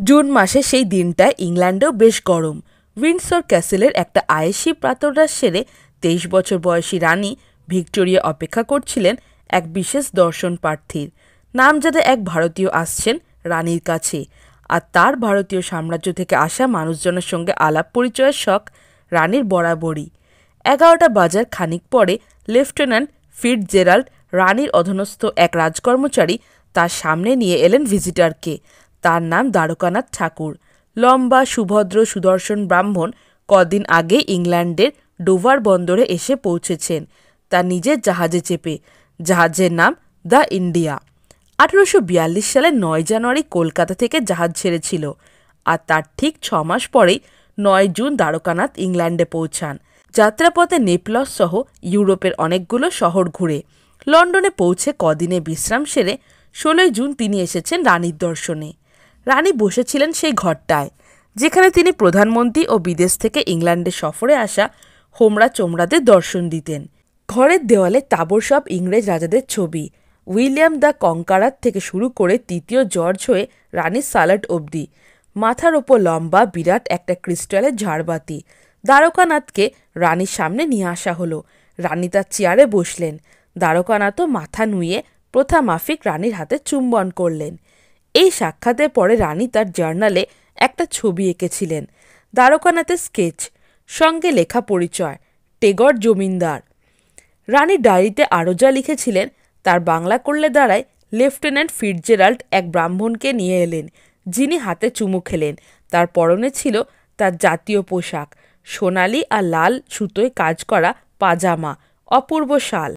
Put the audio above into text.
June মাসে সেই দিনটায় ইংল্যান্ডেও বেশ গরম। উইন্ডসর ক্যাসেলের একটা আয়েশি প্রাতরাশ সেরে ২৩ বছর বয়সী রানী ভিক্টোরিয়া অপেক্ষা করছিলেন এক বিশেষ দর্শন প্রার্থীর। নামজাদা এক ভারতীয় আসছেন রানীর কাছে, আর তার ভারতীয় সাম্রাজ্য থেকে আসা মানুষজনের সঙ্গে আলাপ পরিচয়ের শখ রানীর বরাবরই। ১১টা বাজার খানিক পরে লেফটেন্যান্ট ফিটজেরাল্ড, রানীর অধীনস্থ এক রাজকর্মচারী, তার সামনে নিয়ে এলেন ভিজিটারকে। তার নাম দ্বারকানাথ ঠাকুর। লম্বা, সুভদ্র, সুদর্শন ব্রাহ্মণ। কদিন আগে ইংল্যান্ডের ডোভার বন্দরে এসে পৌঁছেছেন তার নিজের জাহাজে চেপে। জাহাজের নাম দ্য ইন্ডিয়া। ১৮৪২ সালের ৯ জানুয়ারি কলকাতা থেকে জাহাজ ছেড়েছিল, আর তার ঠিক ৬ মাস পরেই ৯ জুন দ্বারকানাথ ইংল্যান্ডে পৌঁছান। যাত্রাপথে নেপলস সহ ইউরোপের অনেকগুলো শহর ঘুরে লন্ডনে পৌঁছে কদিনে বিশ্রাম সেরে ১৬ জুন তিনি এসেছেন রানীর দর্শনে। রানী বসেছিলেন সেই ঘরটায় যেখানে তিনি প্রধানমন্ত্রী ও বিদেশ থেকে ইংল্যান্ডে সফরে আসা হোমরা চোমরাদের দর্শন দিতেন। ঘরের দেওয়ালে তাবড় সব ইংরেজ রাজাদের ছবি, উইলিয়াম দ্য কঙ্কারার থেকে শুরু করে তৃতীয় জর্জ হয়ে রানী সালাট অবধি। মাথার ওপর লম্বা বিরাট একটা ক্রিস্টালের ঝাড়বাতি। দ্বারকানাথকে রানীর সামনে নিয়ে আসা হলো। রানী তার চেয়ারে বসলেন। দ্বারকানাথও মাথা নুয়ে প্রথা মাফিক রানীর হাতে চুম্বন করলেন। এই সাক্ষাতের পরে রানী তার জার্নালে একটা ছবি এঁকেছিলেন, দ্বারকানাথের স্কেচ, সঙ্গে লেখা পরিচয়, টেগর জমিদার। রানী ডায়েরিতে আরও যা লিখেছিলেন তার বাংলা করলে দাঁড়ায়, লেফটেন্যান্ট ফিটজেরাল্ড এক ব্রাহ্মণকে নিয়ে এলেন, যিনি হাতে চুমু খেলেন। তার পরনে ছিল তার জাতীয় পোশাক, সোনালি আর লাল সুতোয় কাজ করা পাজামা, অপূর্ব শাল।